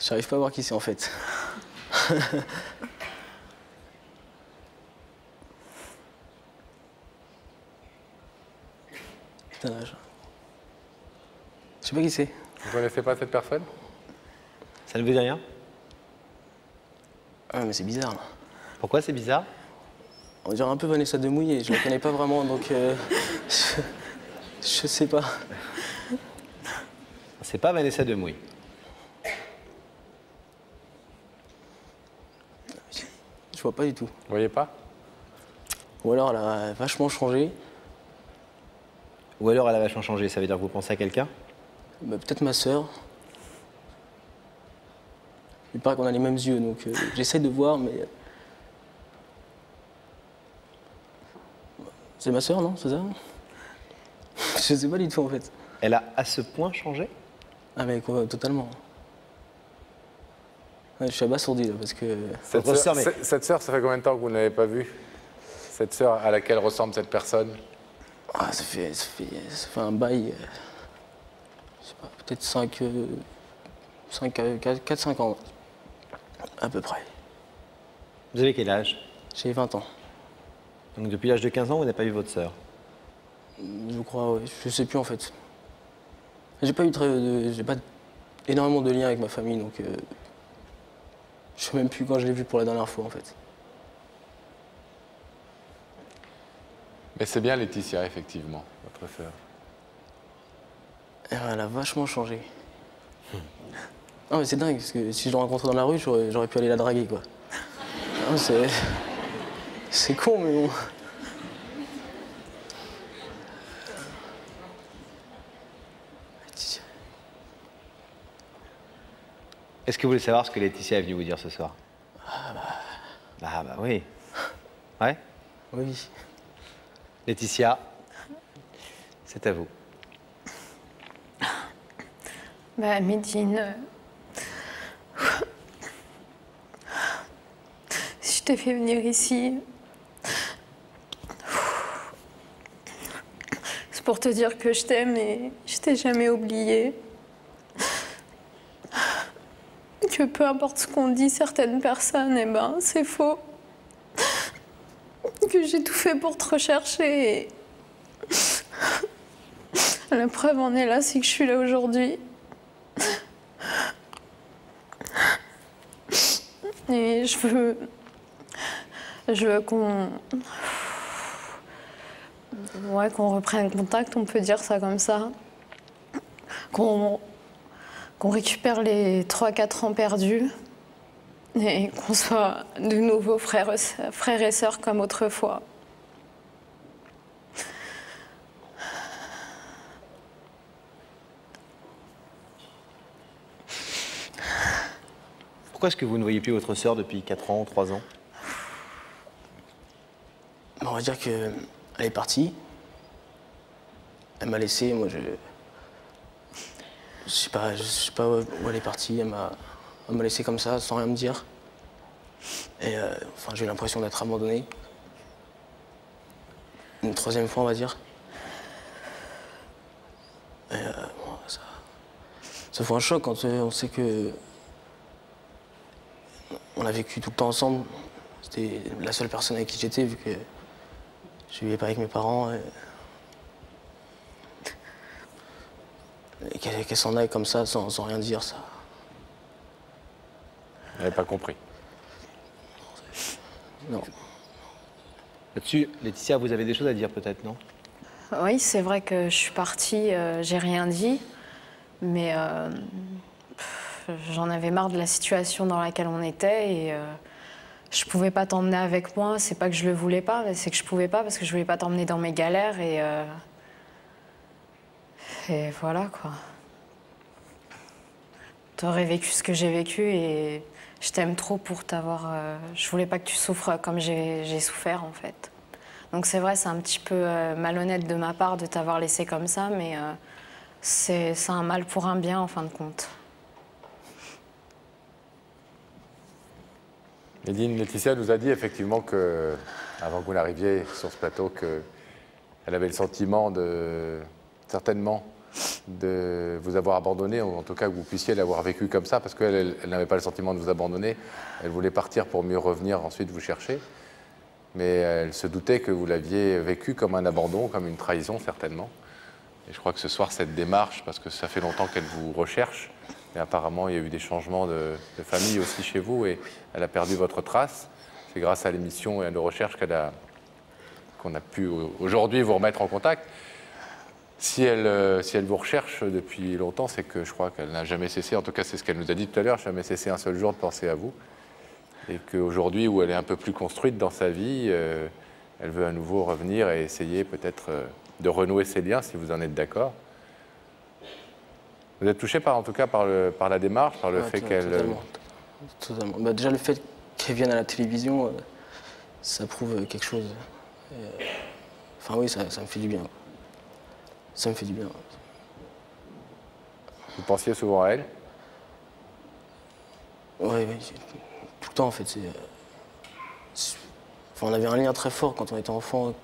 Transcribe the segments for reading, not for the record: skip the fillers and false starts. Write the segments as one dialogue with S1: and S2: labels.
S1: J'arrive pas à voir qui c'est en fait. Putain, je sais pas qui c'est.
S2: Vous ne connaissez pas cette personne?
S3: Ça ne vous dit rien?
S1: Ah mais c'est bizarre là.
S3: Pourquoi c'est bizarre?
S1: On dirait un peu Vanessa Demouy, je la connais pas vraiment donc je sais pas.
S3: C'est pas Vanessa Demouy.
S1: Je vois pas du tout.
S2: Vous voyez pas?
S1: Ou alors elle a vachement changé.
S3: Ou alors elle a vachement changé, ça veut dire que vous pensez à quelqu'un?
S1: Bah, peut-être ma sœur. Il paraît qu'on a les mêmes yeux, donc j'essaie de voir, mais... C'est ma sœur, non? C'est ça? Je sais pas du tout, en fait.
S3: Elle a à ce point changé?
S1: Ah mais quoi, totalement. Ouais, je suis abasourdi, là, parce que...
S2: Cette sœur, ça fait combien de temps que vous ne l'avez pas vue? Cette sœur à laquelle ressemble cette personne?
S1: Ah, ça fait un bail... je sais pas, peut-être 4-5 ans, à peu près.
S3: Vous avez quel âge?
S1: J'ai 20 ans.
S3: Donc depuis l'âge de 15 ans, vous n'avez pas vu votre sœur?
S1: Je crois, ouais. Je sais plus en fait. J'ai pas énormément de liens avec ma famille, donc je sais même plus quand je l'ai vue pour la dernière fois en fait.
S2: Mais c'est bien Laetitia, effectivement, votre sœur.
S1: Elle a vachement changé. Non mais c'est dingue, parce que si je la rencontrais dans la rue, j'aurais pu aller la draguer quoi. Non, c'est con mais bon.
S3: Est-ce que vous voulez savoir ce que Laetitia est venue vous dire ce soir? Bah oui. Ouais?
S1: Oui.
S3: Laetitia, c'est à vous.
S4: Bah, Médine, si je t'ai fait venir ici, c'est pour te dire que je t'aime et je t'ai jamais oublié. Que peu importe ce qu'ont dit certaines personnes, eh ben, c'est faux. Que j'ai tout fait pour te rechercher et... La preuve en est là, c'est que je suis là aujourd'hui. Et je veux qu'on... Ouais, qu'on reprenne contact, on peut dire ça comme ça. Qu'on récupère les 3-4 ans perdus. Et qu'on soit de nouveau frères et sœurs comme autrefois.
S3: Pourquoi est-ce que vous ne voyez plus votre sœur depuis 4 ans, 3 ans?
S1: On va dire qu'elle est partie. Elle m'a laissé, moi je sais pas où elle est partie, elle m'a laissé comme ça, sans rien me dire. Et enfin, j'ai eu l'impression d'être abandonné. Une troisième fois, on va dire. Et bon, ça fait un choc quand on sait que on a vécu tout le temps ensemble. C'était la seule personne avec qui j'étais, vu que je vivais pas avec mes parents. Et qu'elle s'en aille comme ça, sans rien dire, ça...
S2: Vous n'avez pas compris?
S1: Non.
S3: Là-dessus, Laetitia, vous avez des choses à dire peut-être, non?
S4: Oui, c'est vrai que je suis partie, j'ai rien dit, mais j'en avais marre de la situation dans laquelle on était et je pouvais pas t'emmener avec moi. C'est pas que je le voulais pas, mais c'est que je pouvais pas parce que je voulais pas t'emmener dans mes galères et voilà quoi. T'aurais vécu ce que j'ai vécu et je t'aime trop pour t'avoir... je voulais pas que tu souffres comme j'ai souffert en fait. Donc c'est vrai, c'est un petit peu malhonnête de ma part de t'avoir laissé comme ça, mais c'est un mal pour un bien en fin de compte.
S2: Médine, Laetitia nous a dit effectivement que, avant que vous n'arriviez sur ce plateau, qu'elle avait le sentiment de, certainement, de vous avoir abandonné, ou en tout cas que vous puissiez l'avoir vécu comme ça, parce qu'elle n'avait pas le sentiment de vous abandonner. Elle voulait partir pour mieux revenir ensuite vous chercher. Mais elle se doutait que vous l'aviez vécu comme un abandon, comme une trahison certainement. Et je crois que ce soir, cette démarche, parce que ça fait longtemps qu'elle vous recherche, mais apparemment il y a eu des changements de famille aussi chez vous, et elle a perdu votre trace. C'est grâce à l'émission et à nos recherches qu'on a pu aujourd'hui vous remettre en contact. Si elle vous recherche depuis longtemps, c'est que je crois qu'elle n'a jamais cessé, en tout cas c'est ce qu'elle nous a dit tout à l'heure, jamais cessé un seul jour de penser à vous. Et qu'aujourd'hui, où elle est un peu plus construite dans sa vie, elle veut à nouveau revenir et essayer peut-être de renouer ses liens, si vous en êtes d'accord. Vous êtes touché en tout cas par la démarche, par le fait qu'elle...
S1: Totalement. Bah, déjà, le fait qu'elle vienne à la télévision, ça prouve quelque chose. Enfin oui, ça me fait du bien. Ça me fait du bien.
S2: Vous pensiez souvent à elle?
S1: Oui, tout le temps en fait. Enfin, on avait un lien très fort quand on était enfant,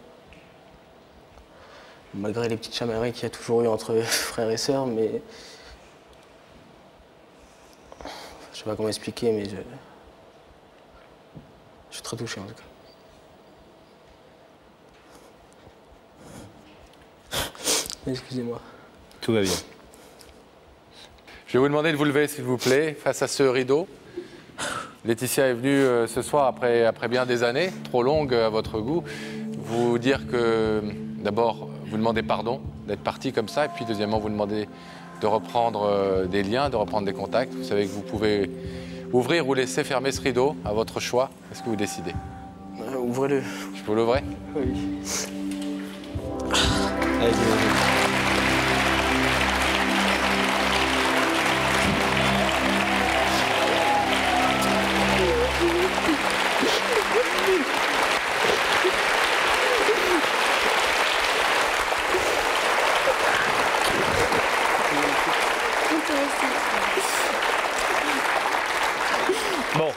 S1: malgré les petites chamailleries qu'il y a toujours eu entre frères et sœurs, mais je sais pas comment expliquer, mais je suis très touché en tout cas. Excusez-moi.
S3: Tout va bien.
S2: Je vais vous demander de vous lever, s'il vous plaît, face à ce rideau. Laetitia est venue ce soir, après bien des années, trop longues à votre goût, vous dire que, d'abord, vous demandez pardon d'être parti comme ça, et puis deuxièmement, vous demandez de reprendre des liens, de reprendre des contacts. Vous savez que vous pouvez ouvrir ou laisser fermer ce rideau, à votre choix. Est-ce que vous décidez?
S1: Ouvrez-le.
S2: Je peux l'ouvrir?
S1: Oui.
S3: Allez-y. Bon.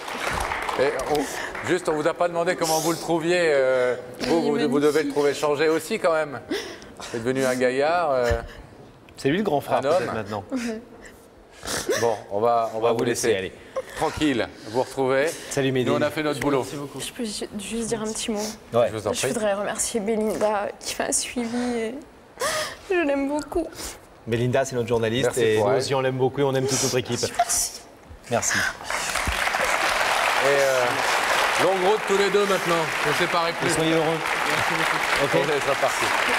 S2: Et on vous a pas demandé comment vous le trouviez. Vous devez le trouver changé aussi quand même. C'est devenu un gaillard.
S3: C'est lui le grand frère
S2: Un homme.
S3: peut-être maintenant.
S2: Bon, on va vous laisser.
S3: Allez.
S2: Tranquille, vous retrouvez.
S3: Salut Médine.
S2: Nous, on a fait notre boulot.
S1: Merci beaucoup.
S4: Je peux juste dire un petit mot.
S3: Ouais.
S2: Je vous en
S4: Je
S2: prie.
S4: voudrais remercier Belinda qui m'a suivie et je l'aime beaucoup.
S3: Belinda, c'est notre journaliste
S2: Merci
S3: et
S2: pour
S3: nous
S2: elle.
S3: aussi on l'aime beaucoup et on aime toute notre équipe.
S4: Merci.
S3: Merci.
S2: Et longue route tous les deux maintenant. Ne séparez plus.
S3: Soyez heureux.
S2: Ok, c'est reparti.